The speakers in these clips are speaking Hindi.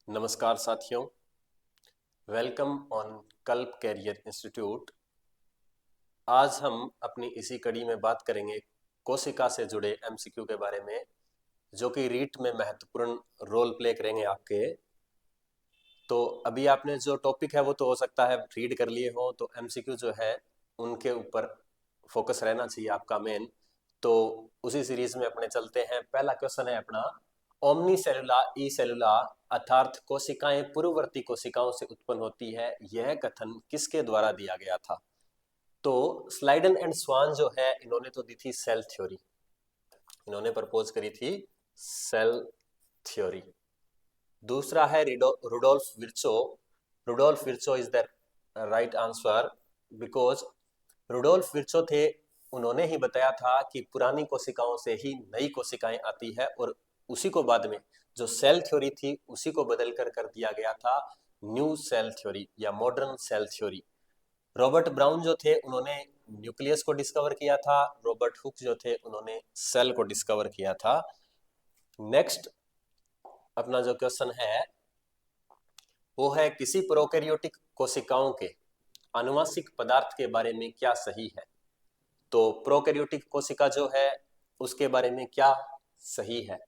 नमस्कार साथियों, वेलकम ऑन कल्प कैरियर इंस्टीट्यूट। आज हम अपनी इसी कड़ी में बात करेंगे कोशिका से जुड़े एमसीक्यू के बारे में, जो कि रीट में महत्वपूर्ण रोल प्ले करेंगे आपके। तो अभी आपने जो टॉपिक है वो तो हो सकता है रीड कर लिए हो, तो एमसीक्यू जो है उनके ऊपर फोकस रहना चाहिए आपका मेन। तो उसी सीरीज में अपने चलते हैं। पहला क्वेश्चन है अपना, ओमनी सेलुला ई सेलुला अर्थात कोशिकाएं पूर्ववर्ती कोशिकाओं से उत्पन्न होती है, यह कथन किसके द्वारा दिया गया था? तो स्लाइडन एंड स्वान जो है इन्होंने तो दी थी सेल थ्योरी, इन्होंने प्रपोज करी थी सेल थ्योरी। दूसरा है Rudolf Virchow. Rudolf Virchow is the right answer, because Rudolf Virchow थे, उन्होंने ही बताया था कि पुरानी कोशिकाओं से ही नई कोशिकाएं आती है, और उसी को बाद में जो सेल थ्योरी थी उसी को बदल कर दिया गया था न्यू सेल थ्योरी या modern cell theory. Robert Brown जो थे उन्होंने न्यूक्लियस को डिस्कवर किया था, रॉबर्ट हुक जो थे उन्होंने सेल को डिस्कवर किया था। नेक्स्ट अपना जो क्वेश्चन है वो है, किसी प्रोकैरियोटिक कोशिकाओं के आनुवांशिक पदार्थ के बारे में क्या सही है? तो प्रोकैरियोटिक कोशिका जो है उसके बारे में क्या सही है?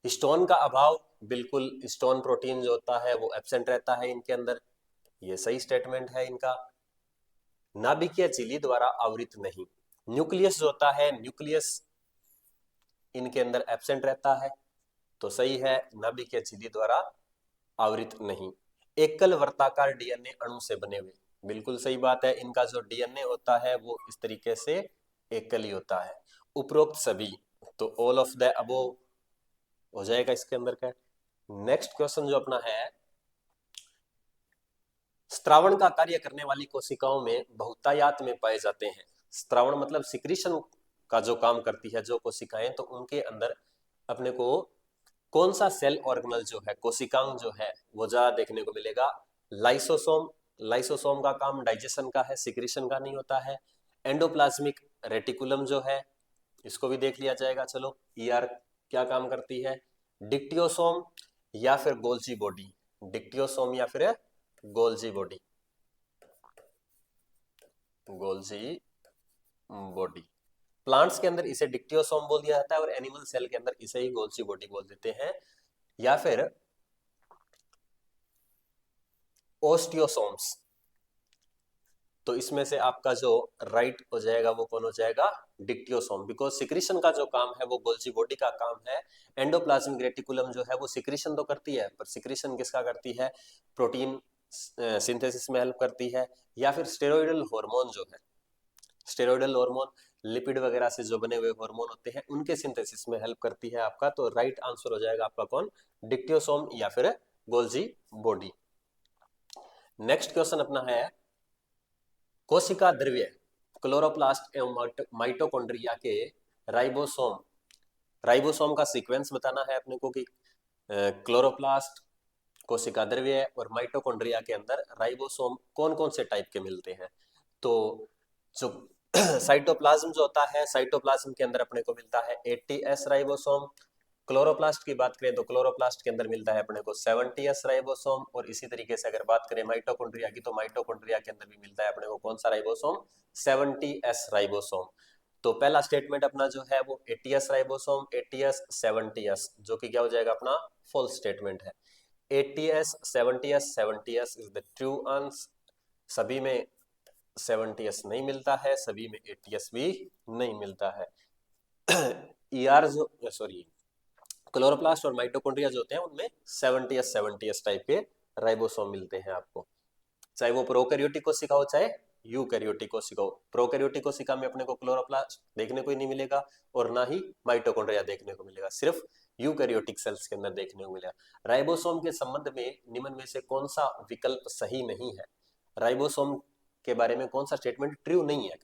हिस्टोन का अभाव, बिल्कुल हिस्टोन प्रोटीन जो होता है वो एब्सेंट रहता है इनके अंदर, ये सही स्टेटमेंट है इनका। नाभिकीय झिल्ली द्वारा आवृत नहीं। न्यूक्लियस जो होता है, न्यूक्लियस इनके अंदर एब्सेंट रहता है, तो सही है, नाभिकीय झिल्ली द्वारा आवृत नहीं। एकल वर्ताकार डीएनए अणु से बने हुए, बिल्कुल सही बात है, इनका जो डीएनए होता है वो इस तरीके से एकल ही होता है। उपरोक्त सभी, तो ऑल ऑफ द अबोव हो जाएगा इसके अंदर का। नेक्स्ट क्वेश्चन जो अपना है, स्त्रावण का कार्य करने वाली कोशिकाओं में बहुतायत में पाए जाते हैं। स्त्रावण मतलब सिक्रीशन का जो काम करती है जो कोशिकाएं, तो उनके अंदर अपने को कौन सा सेल ऑर्गेनल जो है, कोशिकांग जो है, वो ज्यादा देखने को मिलेगा? लाइसोसोम। लाइसोसोम का काम डाइजेशन का है, सिक्रीशन का नहीं होता है। एंडोप्लाज्मिक रेटिकुलम जो है इसको भी देख लिया जाएगा। चलो, ईआर क्या काम करती है? डिक्टियोसोम या फिर गोल्जी बॉडी? डिक्टियोसोम या फिर Golgi body? Golgi body. Plants के अंदर इसे डिक्टियोसोम बोल दिया जाता है और एनिमल सेल के अंदर इसे ही गोल्जी बॉडी बोल देते हैं, या फिर ओस्टियोसोम्स। तो इसमें से आपका जो राइट हो जाएगा वो कौन हो जाएगा? डिक्टियोसोम, बिकॉज सिक्रीशन का जो काम है वो गोल्जी बॉडी का काम है। एंडोप्लाज्मिक रेटिकुलम जो है वो सिक्रीशन तो करती है, पर सिक्रीशन किसका करती है? प्रोटीन सिंथेसिस में हेल्प करती है, या फिर स्टेरॉइडल हार्मोन जो है, स्टेरॉइडल हार्मोन लिपिड वगैरह से जो बने हुए हार्मोन होते हैं उनके सिंथेसिस में हेल्प करती है आपका। तो राइट आंसर हो जाएगा आपका कौन? डिक्टियोसोम या फिर गोल्जी बॉडी। नेक्स्ट क्वेश्चन अपना है, कोशिका द्रव्य क्लोरोप्लास्ट एवं माइटोकॉन्ड्रिया के राइबोसोम, राइबोसोम का सीक्वेंस बताना है अपने को कि क्लोरोप्लास्ट, कोशिका द्रव्य और माइटोकॉन्ड्रिया के अंदर राइबोसोम कौन कौन से टाइप के मिलते हैं? तो जो साइटोप्लाज्म जो होता है, साइटोप्लाज्म के अंदर अपने को मिलता है 80s राइबोसोम। क्लोरोप्लास्ट की बात करें तो क्लोरोप्लास्ट के अंदर मिलता है अपने को 70s राइबोसोम, और इसी तरीके से अगर बात करें माइटोकॉन्ड्रिया की, तो माइटोकॉन्ड्रिया के अंदर भी मिलता है अपने को कौन सा राइबोसोम? 70s ribosome. तो पहला स्टेटमेंट अपना जो है वो 80s राइबोसोम, 80s 70s, जो कि क्या हो जाएगा अपना? फॉल्स स्टेटमेंट है। 80s 70s 70s is the true answer. सभी में 70s नहीं मिलता है, सभी में 80s भी नहीं मिलता है। ईआर जो, सॉरी, क्लोरोप्लास्ट और माइटोकॉन्ड्रिया जो होते हैं उनमें 70s टाइप के राइबोसोम मिलते हैं आपको, चाहे वो प्रोकैरियोटिक कोशिका हो चाहे यूकैरियोटिक कोशिका हो। प्रोकैरियोटिक कोशिका में अपने को क्लोरोप्लास्ट देखने को ही नहीं मिलेगा और ना ही माइटोकॉन्ड्रिया देखने को मिलेगा, सिर्फ यूकैरियोटिक सेल्स के अंदर देखने को मिलेगा। राइबोसोम के संबंध में निम्न में से कौन सा विकल्प सही नहीं है? राइबोसोम के बारे में कौन सा स्टेटमेंट ट्रू नहीं है?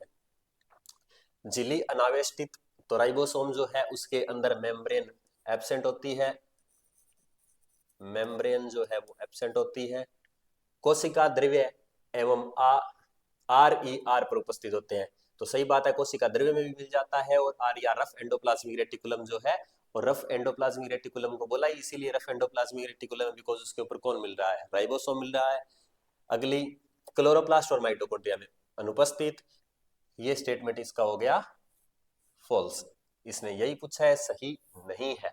झिल्ली अनावेष्टित, तो राइबोसोम जो है उसके अंदर मेम्ब्रेन एब्सेंट होती है, मेम्ब्रेन जो है वो एब्सेंट होती है। कोशिका द्रव्य एवं आर पर उपस्थित होते हैं, तो सही बात है, कोशिका द्रव्य में भी मिल जाता है, और आर या रफ एंडोप्लाज्मिक रेटिकुलम जो है और रफ एंडोप्लाज्मिक रेटिकुलम को बोला इसीलिए रफ एंडोप्लाज्मिक रेटिकुलम बिकॉज उसके ऊपर कौन मिल रहा है, राइबोसोम मिल रहा है। अगली क्लोरोप्लास्ट और माइटोकॉन्ड्रिया में अनुपस्थित, ये स्टेटमेंट इसका हो गया फॉल्स। इसने यही पूछा है, सही नहीं है।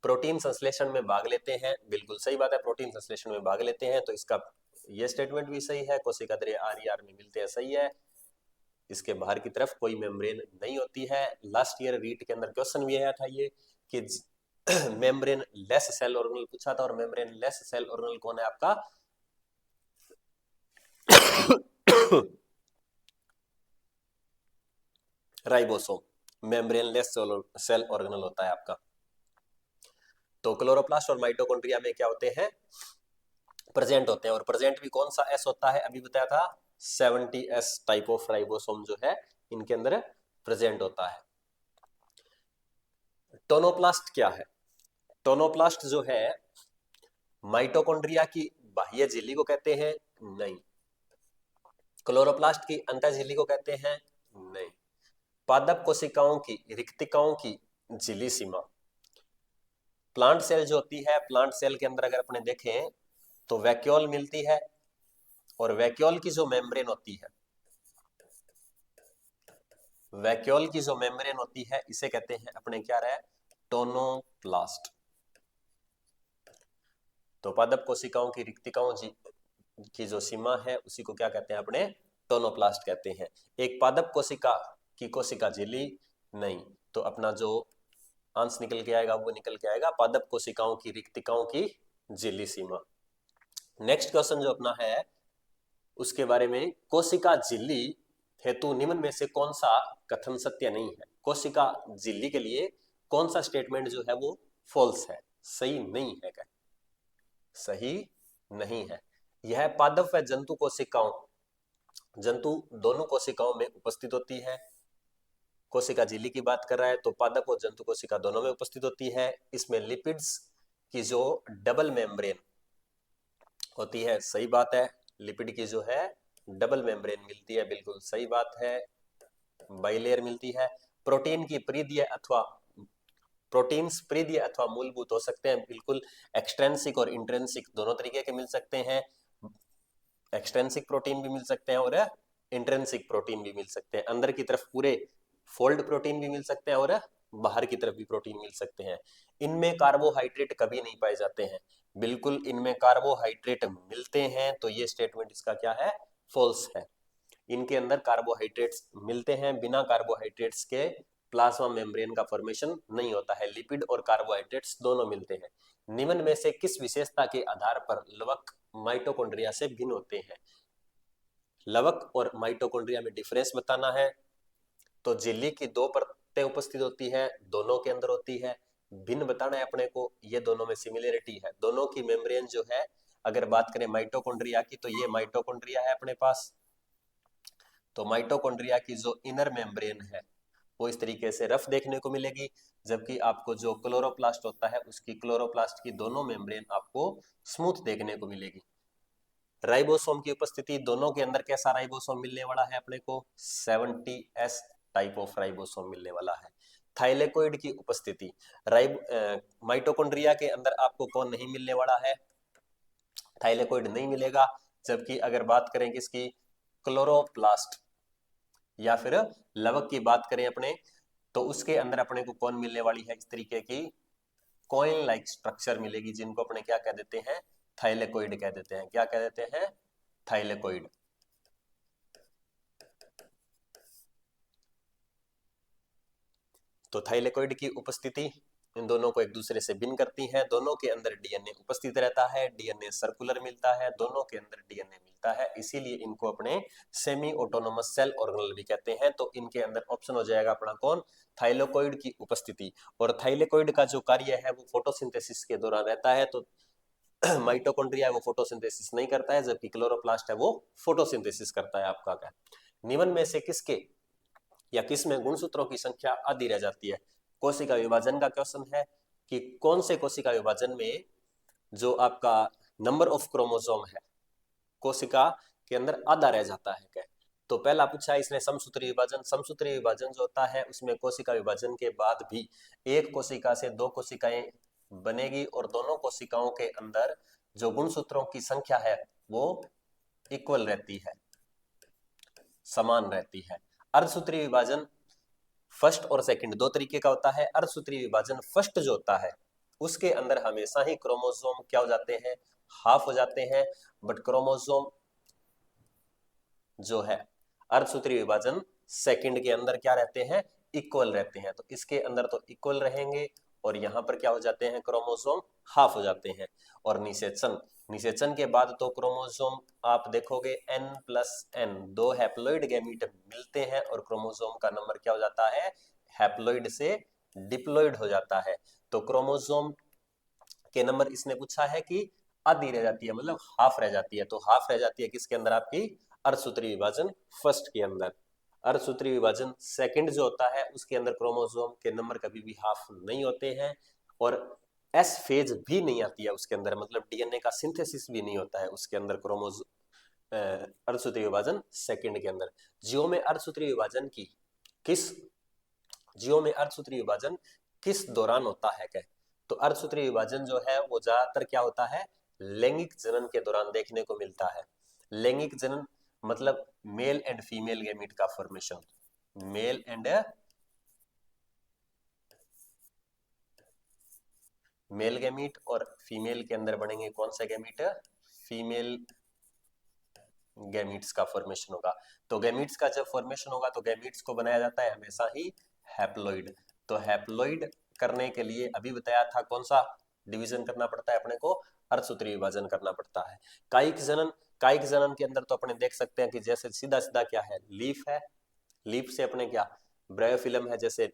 प्रोटीन संश्लेषण में भाग लेते हैं, बिल्कुल सही बात है, प्रोटीन संश्लेषण में भाग लेते हैं, तो इसका ये स्टेटमेंट भी सही है। कोशिका द्रव्य आर में मिलते हैं, सही है। इसके बाहर की तरफ कोई मेम्ब्रेन नहीं होती है। लास्ट ईयर रीट के अंदर क्वेश्चन भी आया था ये कि मेम्ब्रेन लेस सेल ऑर्गेनल पूछा था, और मेम्ब्रेन लेस सेल ऑर्गेनल कौन है आपका ribosome membrane less cell organelle होता है आपका। तो क्लोरोप्लास्ट और माइटोकॉन्ड्रिया में क्या होते हैं, प्रेजेंट होते हैं, और प्रेजेंट भी कौन सा एस होता है, अभी बताया था 70S टाइप ऑफ राइबोसोम जो है इनके अंदर प्रेजेंट होता है। टोनोप्लास्ट क्या है, टोनोप्लास्ट जो है माइटोकॉन्ड्रिया की बाह्य झिल्ली को कहते हैं, नहीं। क्लोरोप्लास्ट की अंतः झिल्ली को कहते हैं, नहीं। पादप कोशिकाओं की रिक्तिकाओं की झिल्ली सीमा, प्लांट सेल जो होती है, प्लांट सेल के अंदर अगर अपने देखें तो वैक्यूल मिलती है, और वैक्यूल की जो मेम्ब्रेन होती है, वैक्यूल की जो मेम्ब्रेन होती है इसे कहते हैं अपने क्या रहे, टोनोप्लास्ट। तो पादप कोशिकाओं की रिक्तिकाओं की जो सीमा है उसी को क्या कहते हैं अपने, टोनोप्लास्ट कहते हैं। एक पादप कोशिका की कोशिका झिल्ली, नहीं। तो अपना जो आंसर निकल के आएगा वो निकल के आएगा पादप कोशिकाओं की रिक्तिकाओं की झिल्ली सीमा। नेक्स्ट क्वेश्चन जो अपना है उसके बारे में, कोशिका झिल्ली हेतु निम्न में से कौन सा कथन सत्य नहीं है। कोशिका झिल्ली के लिए कौन सा स्टेटमेंट जो है वो फॉल्स है, सही नहीं है, क्या सही नहीं है। यह पादप व जंतु कोशिकाओं, जंतु दोनों कोशिकाओं में उपस्थित होती है। कोशिका झिल्ली की बात कर रहा है तो पादप और जंतु कोशिका दोनों में उपस्थित होती है। इसमें लिपिड्स की जो डबल मेम्ब्रेन होती है, सही बात है, लिपिड की जो है डबल मेम्ब्रेन मिलती है, बिल्कुल सही बात है, बाइलेयर मिलती है। प्रोटीन की परिधीय अथवा प्रोटीन्स परिधीय अथवा मूलभूत हो सकते हैं, बिल्कुल एक्सट्रेंसिक और इंट्रेंसिक दोनों तरीके के मिल सकते हैं। एक्सट्रेंसिक प्रोटीन भी मिल सकते हैं और इंट्रेंसिक प्रोटीन भी मिल सकते हैं। अंदर की तरफ पूरे फोल्ड प्रोटीन भी मिल सकते हैं और बाहर की तरफ भी प्रोटीन मिल सकते हैं। इनमें कार्बोहाइड्रेट कभी नहीं पाए जाते हैं, बिल्कुल इनमें कार्बोहाइड्रेट मिलते हैं, तो ये स्टेटमेंट इसका क्या है, फॉल्स है। इनके अंदर कार्बोहाइड्रेट्स मिलते हैं, बिना कार्बोहाइड्रेट्स के प्लाज्मा मेम्ब्रेन का फॉर्मेशन नहीं होता है। लिपिड और कार्बोहाइड्रेट्स दोनों मिलते हैं। निम्न में से किस विशेषता के आधार पर लवक माइटोकॉन्ड्रिया से भिन्न होते हैं। लवक और माइटोकॉन्ड्रिया में डिफरेंस बताना है, तो झिल्ली की दो परतें उपस्थित होती है, दोनों के अंदर होती है। भिन्न बताना है अपने को, ये दोनों में सिमिलरिटी है। दोनों की मेम्ब्रेन जो है, अगर बात करें माइटोकॉन्ड्रिया की तो ये माइटोकॉन्ड्रिया है अपने पास, तो माइटोकॉन्ड्रिया की जो इनर मेम्ब्रेन है वो इस तरीके से रफ देखने को मिलेगी, जबकि आपको जो क्लोरोप्लास्ट होता है उसकी क्लोरोप्लास्ट की दोनों मेम्ब्रेन आपको स्मूथ देखने को मिलेगी। राइबोसोम की उपस्थिति, दोनों के अंदर कैसा राइबोसोम मिलने वाला है अपने को, 70S टाइप ऑफ राइबोसोम मिलने वाला है। थाइलेकोइड की उपस्थिति, माइटोकॉन्ड्रिया के अंदर आपको कौन नहीं मिलने वाला है, थाइलेकोइड नहीं मिलेगा। जबकि अगर बात करें किसकी, क्लोरोप्लास्ट या फिर लवक की बात करें अपने, तो उसके अंदर अपने को कौन मिलने वाली है, इस तरीके की कॉइन लाइक स्ट्रक्चर मिलेगी, जिनको अपने क्या कह देते हैं, थाइलेकोइड कह देते हैं। क्या कह देते हैं, थाइलेकोइड। तो थाइलेकोइड की उपस्थिति इन दोनों को एक दूसरे से भिन्न करती है। दोनों के अंदर डीएनए उपस्थित रहता है, डीएनए सर्कुलर मिलता है, दोनों के अंदर डीएनए मिलता है, इसीलिए इनको अपने सेमी ऑटोनोमस सेल ऑर्गेनल भी कहते हैं। तो इनके अंदर ऑप्शन हो जाएगा अपना कौन, थाइलेकोइड की उपस्थिति। और थाइलेकोइड का जो कार्य है वो फोटोसिंथेसिस के दौरान रहता है, तो माइटोकॉन्ड्रिया वो फोटोसिंथेसिस नहीं करता है, जबकि क्लोरोप्लास्ट है वो फोटोसिंथेसिस करता है आपका। क्या निम्न में से किसके या किस में गुणसूत्रों की संख्या आधी रह जाती है। कोशिका विभाजन का क्वेश्चन है कि कौन से कोशिका विभाजन में जो आपका नंबर ऑफ क्रोमोसोम है कोशिका के अंदर आधा रह जाता है, क्या तो पहला पूछा है इसने समसूत्री विभाजन। समसूत्री विभाजन जो होता है उसमें कोशिका विभाजन के बाद भी एक कोशिका से दो कोशिकाएं बनेगी और दोनों कोशिकाओं के अंदर जो गुणसूत्रों की संख्या है वो इक्वल रहती है, समान रहती है। अर्धसूत्री विभाजन फर्स्ट और सेकंड दो तरीके का होता है। अर्धसूत्री विभाजन फर्स्ट जो होता है उसके अंदर हमेशा ही क्रोमोसोम क्या हो जाते हैं, हाफ हो जाते हैं। बट क्रोमोसोम जो है अर्धसूत्री विभाजन सेकंड के अंदर क्या रहते हैं, इक्वल रहते हैं। तो इसके अंदर तो इक्वल रहेंगे और यहाँ पर क्या हो जाते हैं, क्रोमोसोम हाफ हो जाते हैं। और निषेचन, निषेचन के बाद तो क्रोमोसोम आप देखोगे n+n दो हैप्लॉइड गैमीट मिलते हैं और क्रोमोसोम का नंबर क्या हो जाता है, हैप्लॉइड से डिप्लॉइड हो जाता है। तो क्रोमोसोम के नंबर इसने पूछा है कि आधी रह जाती है, मतलब हाफ रह जाती है। तो हाफ रह जाती है किसके अंदर, आपकी अर्धसूत्री विभाजन फर्स्ट के अंदर। अर्धसूत्री विभाजन सेकंड जो होता है उसके अंदर क्रोमोसोम के नंबर कभी भी हाफ नहीं होते हैं और एस फेज भी नहीं आती है उसके अंदर, मतलब डीएनए का सिंथेसिस भी नहीं होता है उसके अंदर क्रोमोसोम अर्धसूत्री विभाजन सेकंड के अंदर। जियो में अर्धसूत्री विभाजन की किस, जियो में अर्धसूत्री विभाजन किस दौरान होता है क्या, तो अर्धसूत्री विभाजन जो है वो ज्यादातर क्या होता है, लैंगिक जनन के दौरान देखने को मिलता है। लैंगिक जनन मतलब मेल एंड फीमेल गैमीट का formation, male and male gamete और फीमेल के अंदर बनेंगे कौन सा गैमीट, फीमेल गैमीट्स का फॉर्मेशन होगा। तो गैमीट्स का जब फॉर्मेशन होगा तो गैमीट्स को बनाया जाता है हमेशा ही हैप्लॉइड। तो हैप्लॉइड करने के लिए अभी बताया था कौन सा डिवीजन करना पड़ता है अपने को, अर्धसूत्री विभाजन करना पड़ता है। कायिक जनन, कायिक जनन के अंदर तो अपने देख सकते हैं कि जैसे सीधा सीधा क्या है, लीफ है, लीफ से अपने क्या ब्रायोफिलम है, जैसे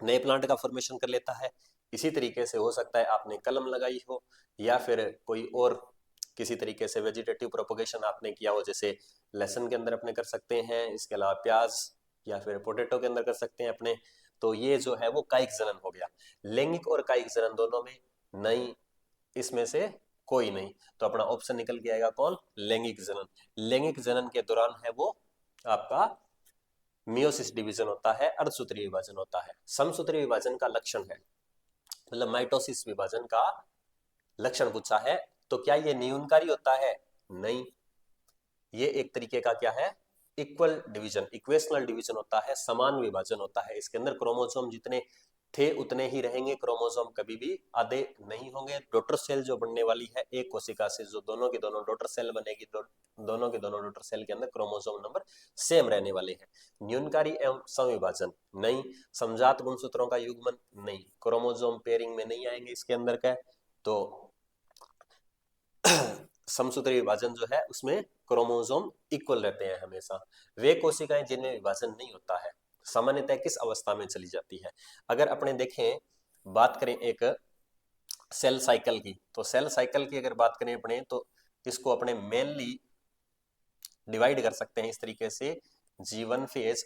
नए प्लांट का फॉर्मेशन कर लेता है। इसी तरीके से हो सकता है आपने कलम लगाई हो या फिर कोई और किसी तरीके से वेजिटेटिव प्रोपोगेशन आपने किया हो, जैसे लहसुन के अंदर अपने कर सकते हैं, इसके अलावा प्याज या फिर पोटैटो के अंदर कर सकते हैं अपने। तो ये जो है वो कायिक जनन हो गया। लैंगिक और कायिक जनन दोनों में नहीं, इसमें से कोई नहीं, तो अपना ऑप्शन निकल के आएगा कौन, लैंगिक जनन। लैंगिक जनन के दौरान है वो आपका मियोसिस डिवीजन होता है, अर्धसूत्री विभाजन होता है। समसूत्री विभाजन का लक्षण है, मतलब माइटोसिस विभाजन का लक्षण पूछा है, तो क्या ये न्यूनकारी होता है, नहीं, ये एक तरीके का क्या है, इक्वल डिवीजन, इक्वेशनल डिवीजन होता है, समान विभाजन होता है। इसके अंदर क्रोमोसोम जितने थे उतने ही रहेंगे, क्रोमोसोम कभी भी आधे नहीं होंगे। डॉटर सेल जो बनने वाली है एक कोशिका से, जो दोनों की दोनों डॉटर सेल बनेगी, दोनों के दोनों डॉटर सेल के अंदर क्रोमोसोम नंबर सेम रहने वाले हैं। न्यूनकारी एवं समविभाजन नहीं, समजात गुणसूत्रों का युग्मन नहीं, क्रोमोसोम पेयरिंग में नहीं आएंगे इसके अंदर का। तो समसूत्री विभाजन जो है उसमें क्रोमोसोम इक्वल रहते हैं हमेशा। वे कोशिकाएं जिनमें विभाजन नहीं होता है सामान्यतः किस अवस्था में चली जाती है। अगर अपने देखें, बात करें एक सेल साइकिल की, तो सेल साइकिल की अगर बात करें अपने, तो इसको अपने मेनली डिवाइड कर सकते हैं इस तरीके से, G1 phase,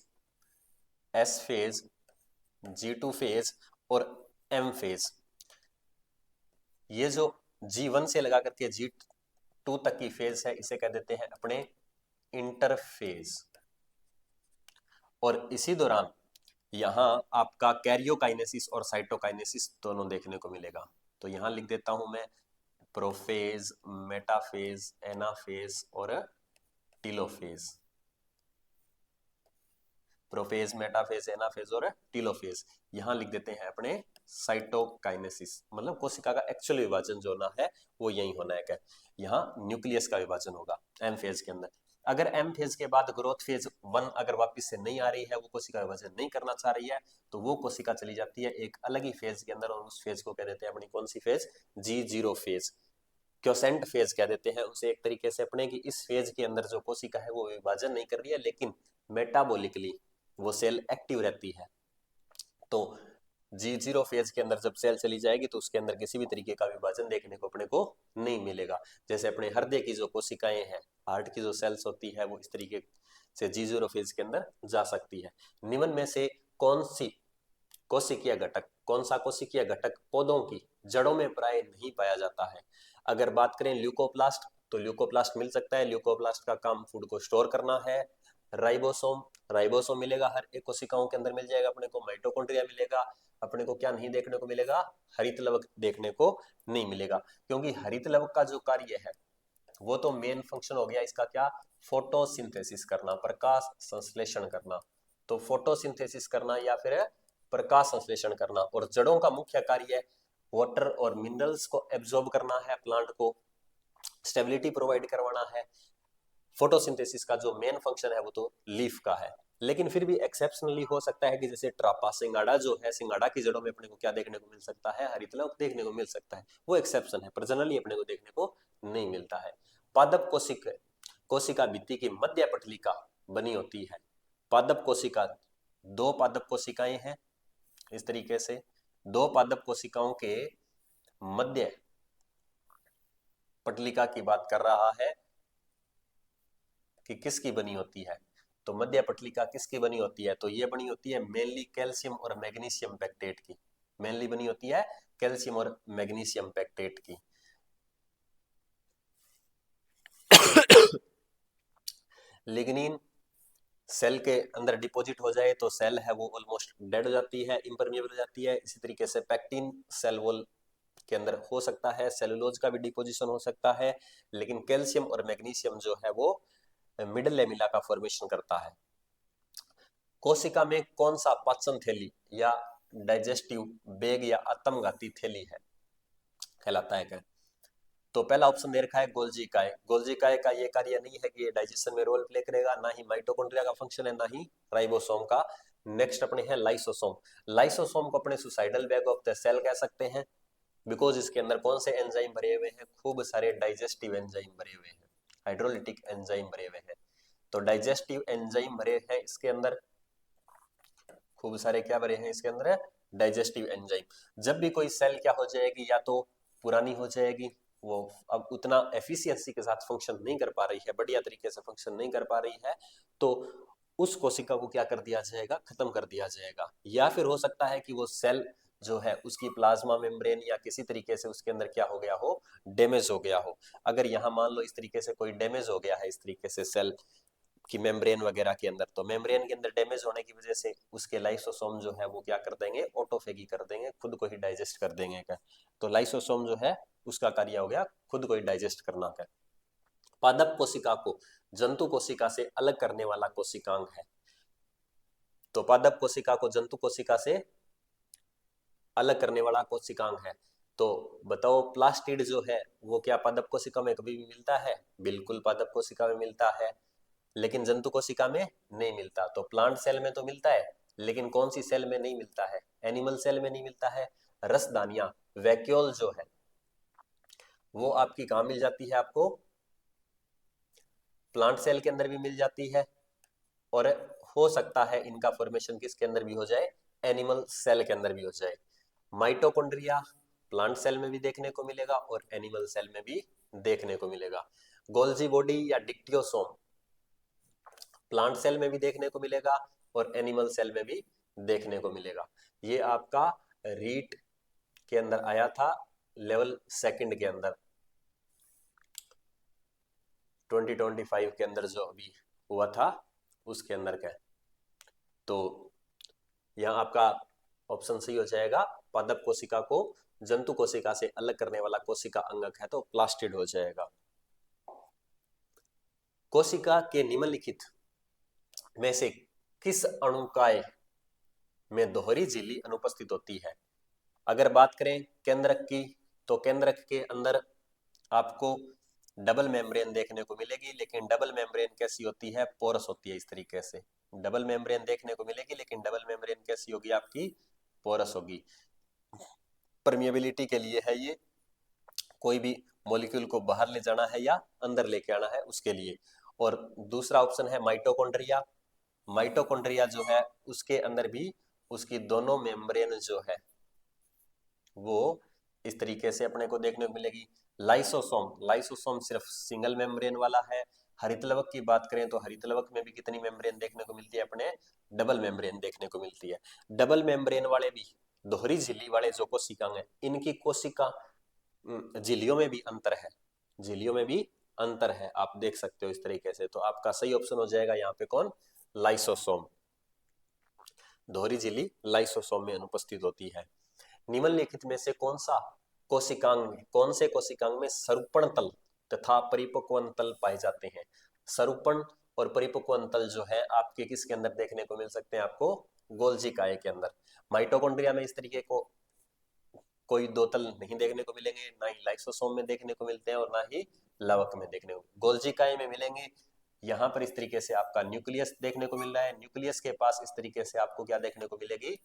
S phase, G2 phase और M फेज। ये जो G1 से लगा करके G2 तक की फेज है इसे कह देते हैं अपने इंटरफेज। और इसी दौरान यहां आपका कैरियोकाइनेसिस और साइटोकाइनेसिस दोनों देखने को मिलेगा। तो यहां लिख देता हूं मैं प्रोफेज, मेटाफेज, एनाफेज और टीलोफेज। प्रोफेज, मेटाफेज, एनाफेज और टीलोफेज। यहां लिख देते हैं अपने साइटोकाइनेसिस, मतलब कोशिका का एक्चुअल विभाजन जो ना है वो यही होना है क्या, यहाँ न्यूक्लियस का विभाजन होगा एम फेज के अंदर। अगर एम फेज के बाद ग्रोथ फेज 1 अगर वापस से नहीं आ रही है, वो कोशिका विभाजन नहीं करना चाह रही है, तो वो कोशिका चली जाती है एक अलग ही फेज के अंदर और उस फेज को कह देते हैं अपनी कौन सी फेज, G0 फेज, क्योसेंट फेज कह देते हैं उसे एक तरीके से अपने की। इस फेज के अंदर जो कोशिका है वो विभाजन नहीं कर रही है लेकिन मेटाबॉलिकली वो सेल एक्टिव रहती है। तो G0 फेज के अंदर जब सेल चली जाएगी तो उसके अंदर किसी भी तरीके का विभाजन देखने को अपने को नहीं मिलेगा। जैसे अपने हृदय की जो कोशिकाएं हैं, हार्ट की जो सेल्स होती है, वो इस तरीके से G0 फेज के अंदर जा सकती है। निम्न में से कौन सी कोशिकीय घटक, कौन सा कोशिकीय घटक पौधों की जड़ों में प्राय नहीं पाया जाता है। अगर बात करें ल्यूकोप्लास्ट, तो ल्यूकोप्लास्ट मिल सकता है। ल्यूकोप्लास्ट का काम फूड को स्टोर करना है, राइबोसोम, राइबोसोम मिलेगा हर एक कोशिकाओं के अंदर मिल जाएगा अपने को। माइटोकॉन्ड्रिया मिलेगा अपने को, क्या नहीं देखने को मिलेगा, हरित लवक देखने को नहीं मिलेगा, क्योंकि हरित लवक का जो कार्य है वो तो मेन फंक्शन हो गया इसका क्या, फोटोसिंथेसिस करना, प्रकाश संश्लेषण करना। तो फोटोसिंथेसिस करना या फिर प्रकाश संश्लेषण करना, और जड़ों का मुख्य कार्य वाटर और मिनरल्स को एब्जॉर्ब करना है, प्लांट को स्टेबिलिटी प्रोवाइड करवाना है। फोटोसिंथेसिस का जो मेन फंक्शन है वो तो लीफ का है। लेकिन फिर भी एक्सेप्शनली हो सकता है कि जैसे ट्रापा सिंगाड़ा जो है, सिंगाड़ा की जड़ों में अपने को क्या देखने को मिल सकता है, हरित लवक देखने को मिल सकता है, वो एक्सेप्शन है, पर जनरली अपने को देखने को नहीं मिलता है। पादप कोशिका भित्ति की मध्य पटलिका बनी होती है। पादप कोशिका, दो पादप कोशिकाएं हैं इस तरीके से, दो पादप कोशिकाओं के मध्य पटलिका की बात कर रहा है कि किसकी बनी होती है। तो मध्य पटलिका किसकी बनी होती है, तो ये बनी होती है मेनली कैल्शियम और मैग्नीशियम पैक्टेट की, मेनली बनी होती है कैल्शियम और मैग्नीशियम पैक्टेट की। लिग्निन सेल के अंदर डिपॉजिट हो जाए तो सेल है वो ऑलमोस्ट डेड हो जाती है, इम्परमिएबल हो जाती है। इसी तरीके से पैक्टिन सेल वॉल के अंदर हो सकता है, सेलुलोज का भी डिपोजिशन हो सकता है, लेकिन कैल्शियम और मैग्नीशियम जो है वो मिडल लेमिला का फॉर्मेशन करता है। कोशिका में कौन सा पाचन थैली या डाइजेस्टिव बैग या आत्मघाती थैली है कहलाता है क्या, तो पहला ऑप्शन दे रखा है गोल्जी काय। गोल्जी काय का ये कार्य नहीं है कि ये डाइजेशन में रोल प्ले करेगा, ना ही माइटोकॉन्ड्रिया का फंक्शन है, ना ही राइबोसोम का। नेक्स्ट अपने है लाइसोसोम। लाइसोसोम को अपने suicidal bag of the cell कह सकते हैं, बिकॉज इसके अंदर कौन से एंजाइम भरे हुए हैं, खूब सारे डाइजेस्टिव एंजाइम भरे हुए हैं, हाइड्रोलिटिक एंजाइम भरे हुए हैं। तो डाइजेस्टिव एंजाइम भरे हैं इसके अंदर, खूब सारे क्या भरे हैं इसके अंदर, डाइजेस्टिव एंजाइम। जब भी कोई सेल क्या हो जाएगी, या तो पुरानी हो जाएगी, वो अब उतना एफिशिएंसी के साथ फंक्शन नहीं कर पा रही है, बढ़िया तरीके से फंक्शन नहीं कर पा रही है, तो उस कोशिका को क्या कर दिया जाएगा, खत्म कर दिया जाएगा। या फिर हो सकता है कि वो सेल जो है उसकी प्लाज्मा मेम्ब्रेन या किसी तरीके से उसके अंदर क्या हो गया हो, डैमेज हो गया हो। अगर यहाँ मान लो इस तरीके से कोई डैमेज हो गया है इस तरीके से सेल की मेम्ब्रेन वगैरह के अंदर, तो मेम्ब्रेन के अंदर डैमेज होने की वजह से उसके लाइसोसोम जो है वो क्या कर देंगे, ऑटोफेगी कर देंगे, खुद को ही डाइजेस्ट कर देंगे क्या। तो लाइसोसोम जो है उसका कार्य हो गया खुद को ही डाइजेस्ट करना का। पादप कोशिका को जंतु कोशिका से अलग करने वाला कोशिकांग है। तो पादप कोशिका को जंतु कोशिका से अलग करने वाला कोशिकांग है। तो बताओ प्लास्टिड जो है वो क्या पादप कोशिका में कभी भी मिलता है, बिल्कुल पादप कोशिका में मिलता है, लेकिन जंतु कोशिका में नहीं मिलता। तो प्लांट सेल में तो मिलता है, लेकिन कौन सी सेल में नहीं मिलता है, एनिमल सेल में नहीं मिलता है। रसदानियां, वैक्यूल जो है वो आपकी कहाँ मिल जाती है, आपको प्लांट सेल के अंदर भी मिल जाती है, और हो सकता है इनका फॉर्मेशन किसके अंदर भी हो जाए, एनिमल सेल के अंदर भी हो जाए। माइटोकॉन्ड्रिया प्लांट सेल में भी देखने को मिलेगा और एनिमल सेल में भी देखने को मिलेगा। गोल्जी बॉडी या डिक्टियोसोम प्लांट सेल में भी देखने को मिलेगा और एनिमल सेल में भी देखने को मिलेगा। ये आपका रीट के अंदर आया था लेवल सेकंड के अंदर, 2025 के अंदर जो अभी हुआ था उसके अंदर का। तो यहाँ आपका ऑप्शन सही हो जाएगा, पादप कोशिका को जंतु कोशिका से अलग करने वाला कोशिका अंगक है तो प्लास्टिड हो जाएगा। कोशिका के निम्नलिखित में से किस अणुकाय में दोहरी झिल्ली अनुपस्थित होती है। अगर बात करें केंद्रक की, तो केंद्रक के अंदर आपको डबल मेम्ब्रेन देखने को मिलेगी, लेकिन डबल मेम्ब्रेन कैसी होती है, पोरस होती है। इस तरीके से डबल मेम्ब्रेन देखने को मिलेगी, लेकिन डबल मेम्ब्रेन कैसी होगी, आपकी पोरस होगी। परमिएबिलिटी के लिए है ये, कोई भी मॉलिक्यूल को बाहर ले जाना है या अंदर लेके आना है उसके लिए। और दूसरा ऑप्शन है माइटोकॉन्ड्रिया। माइटोकॉन्ड्रिया जो है उसके अंदर भी उसकी दोनों मेम्ब्रेन जो है वो इस तरीके से अपने को देखने को मिलेगी। लाइसोसोम, लाइसोसोम सिर्फ सिंगल मेम्ब्रेन वाला है। हरितलवक की बात करें तो हरितलवक में भी कितनी मेम्ब्रेन देखने को मिलती है, अपने डबल मेम्ब्रेन देखने को मिलती है। डबल मेम्ब्रेन वाले भी दोहरी झिल्ली वाले जो कोशिकांग है, इनकी कोशिका झिल्लियों में भी अंतर है, झिल्लियों में भी अंतर है, आप देख सकते हो इस तरीके से। तो आपका सही ऑप्शन हो जाएगा यहाँ पे कौन, लाइसोसोम। दोहरी झिल्ली लाइसोसोम में अनुपस्थित होती है। निम्नलिखित में से कौन से कोशिकांग में सरूपण तल तथा परिपक्वन तल पाए जाते हैं? सरूपण और परिपक्वन तल जो है आपके किसके अंदर देखने को मिल सकते हैं? आपको गोल्जी काय के अंदर। माइटोकॉन्ड्रिया में इस तरीके को कोई दो तल नहीं देखने को मिलेंगे, ना ही लाइसोसोम में देखने को मिलते हैं और ना ही लवक में देखने को। गोल्जी काय में मिलेंगे। यहाँ पर इस तरीके से आपका न्यूक्लियस देखने को मिल रहा है। न्यूक्लियस के पास इस तरीके से आपको क्या देखने को मिलेगी?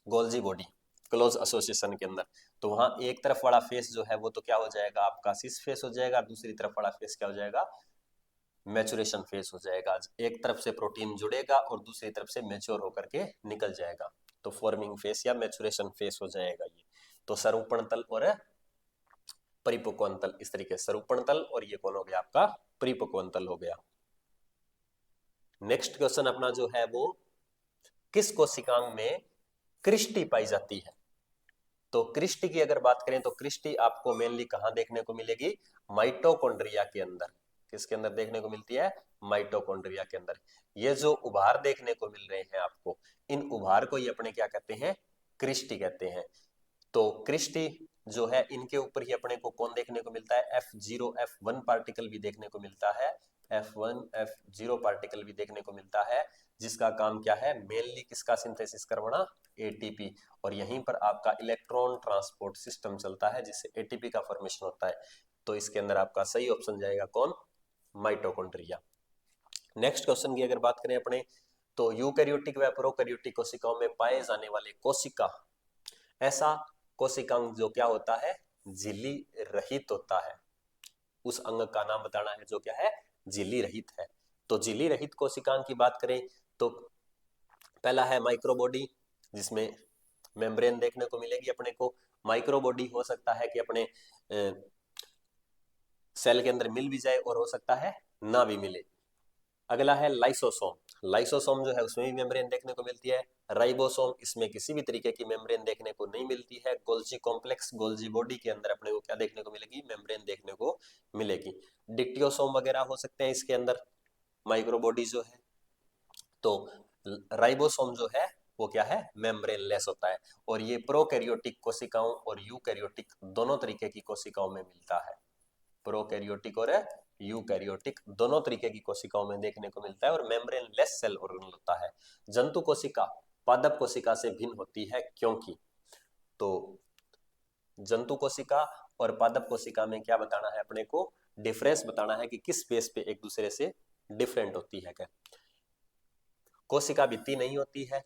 गोल्जी बॉडी क्लोज एसोसिएशन के अंदर। तो वहां एक तरफ वाला फेस जो है वो तो क्या हो जाएगा? आपका सिस फेस हो जाएगा। दूसरी तरफ वाला फेस क्या हो जाएगा? मैचुरेशन फेस हो जाएगा। एक तरफ से प्रोटीन जुड़ेगा और दूसरी तरफ से मैच्योर होकर के निकल जाएगा, तो फॉर्मिंग फेस या मैचुरेशन फेस हो जाएगा ये। तो सरूपण तल और परिपक्वन तल, इस तरीके से सरूपण तल, और ये कौन हो गया? आपका परिपक्वन तल हो गया। नेक्स्ट क्वेश्चन अपना जो है वो, किस कोशिकांग में क्रिस्टी पाई जाती है? तो क्रिस्टी की अगर बात करें तो क्रिस्टी आपको मेनली कहां देखने को मिलेगी? माइटोकॉन्ड्रिया के अंदर। किसके अंदर देखने को मिलती है? माइटोकॉन्ड्रिया के अंदर। ये जो उभार देखने को मिल रहे हैं आपको, इन उभार को ही अपने क्या कहते हैं? क्रिस्टी कहते हैं। तो क्रिस्टी जो है इनके ऊपर ही अपने को कौन देखने को मिलता है? F0 F1 पार्टिकल भी देखने को मिलता है। F1 F0 पार्टिकल भी देखने को मिलता है, जिसका काम क्या है? मेनली किसका सिंथेसिस करवाना? एटीपी। और यहीं पर आपका इलेक्ट्रॉन ट्रांसपोर्ट सिस्टम चलता है, जिससे एटीपी का फॉर्मेशन होता है। तो इसके अंदर आपका सही ऑप्शन जाएगा कौन? माइटोकॉन्ड्रिया। नेक्स्ट क्वेश्चन की अगर बात करें अपने, तो यूकैरियोटिक व प्रोकैरियोटिक कोशिकाओं में पाए जाने वाले कोशिका, ऐसा कोशिकांग जो क्या होता है? झिल्ली रहित होता है। उस अंग का नाम बताना है जो क्या है? झिल्ली रहित है। तो झिल्ली रहित कोशिकांग की बात करें तो पहला है माइक्रोबॉडी, जिसमें मेम्ब्रेन देखने को मिलेगी अपने को। माइक्रोबॉडी हो सकता है कि अपने सेल के अंदर मिल भी जाए और हो सकता है ना भी मिले। अगला है लाइसोसोम। लाइसोसोम जो है उसमें भी मेम्ब्रेन देखने को मिलती है। राइबोसोम, इसमें किसी भी तरीके की मेम्ब्रेन देखने को नहीं मिलती है। गोल्जी कॉम्प्लेक्स, गोल्जी बॉडी के अंदर अपने को क्या देखने को मिलेगी? मेम्ब्रेन देखने को मिलेगी। डिक्टियोसोम वगैरह हो सकते हैं इसके अंदर, माइक्रोबॉडी जो है। तो राइबोसोम जो है वो क्या है? मेम्ब्रेन लेस होता है। और ये प्रोकैरियोटिक कोशिकाओं और यूकैरियोटिक दोनों तरीके की कोशिकाओं में मिलता है। प्रोकैरियोटिक और यूकैरियोटिक दोनों तरीके की कोशिकाओं में देखने को मिलता है और मेम्ब्रेन लेस सेल ऑर्गेनल होता है। जंतु कोशिका पादप कोशिका से भिन्न होती है क्योंकि, तो जंतु कोशिका और पादप कोशिका में क्या बताना है अपने को? डिफरेंस बताना है कि किस बेस पे एक दूसरे से डिफरेंट होती है। क्या कोशिका भित्ति नहीं होती है?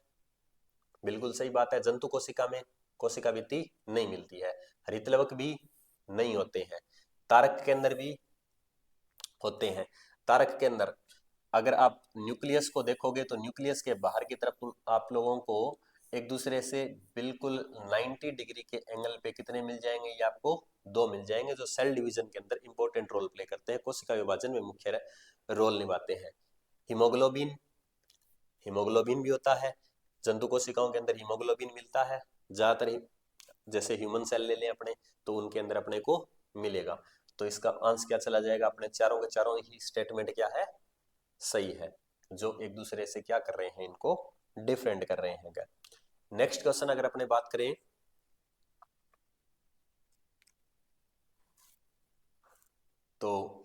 बिल्कुल सही बात है। जंतु कोशिका में कोशिका भित्ति नहीं मिलती है। हरितलवक भी नहीं होते हैं। तारक के अंदर भी होते हैं। तारक के अंदर अगर आप न्यूक्लियस को देखोगे तो न्यूक्लियस के बाहर की तरफ आप लोगों को एक दूसरे से बिल्कुल 90 डिग्री के एंगल पे कितने मिल जाएंगे? ये आपको दो मिल जाएंगे, जो सेल डिवीजन के अंदर इंपॉर्टेंट रोल प्ले करते हैं, कोशिका विभाजन में मुख्य रोल निभाते हैं। हीमोग्लोबिन, हीमोग्लोबिन भी होता है। जंतु कोशिकाओं के अंदर हीमोग्लोबिन मिलता है ज्यादातर। जैसे ह्यूमन सेल ले लें अपने, तो उनके अंदर अपने को मिलेगा। तो इसका आंसर क्या चला जाएगा? अपने चारों के चारों ही स्टेटमेंट क्या है? सही है, जो एक दूसरे से क्या कर रहे हैं? इनको डिफरेंट कर रहे हैं। नेक्स्ट क्वेश्चन अगर अपने बात करें, तो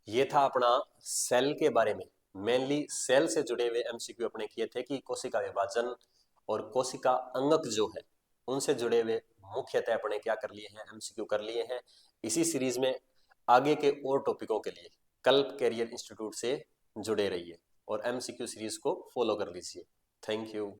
ये था अपना सेल के बारे में। मेनली सेल से जुड़े हुए एमसीक्यू अपने किए थे कि कोशिका विभाजन और कोशिका अंगक जो है उनसे जुड़े हुए मुख्यतः अपने क्या कर लिए हैं? एमसीक्यू कर लिए हैं। इसी सीरीज में आगे के और टॉपिकों के लिए कल्प कैरियर इंस्टीट्यूट से जुड़े रहिए और एमसीक्यू सीरीज को फॉलो कर लीजिए। Thank you.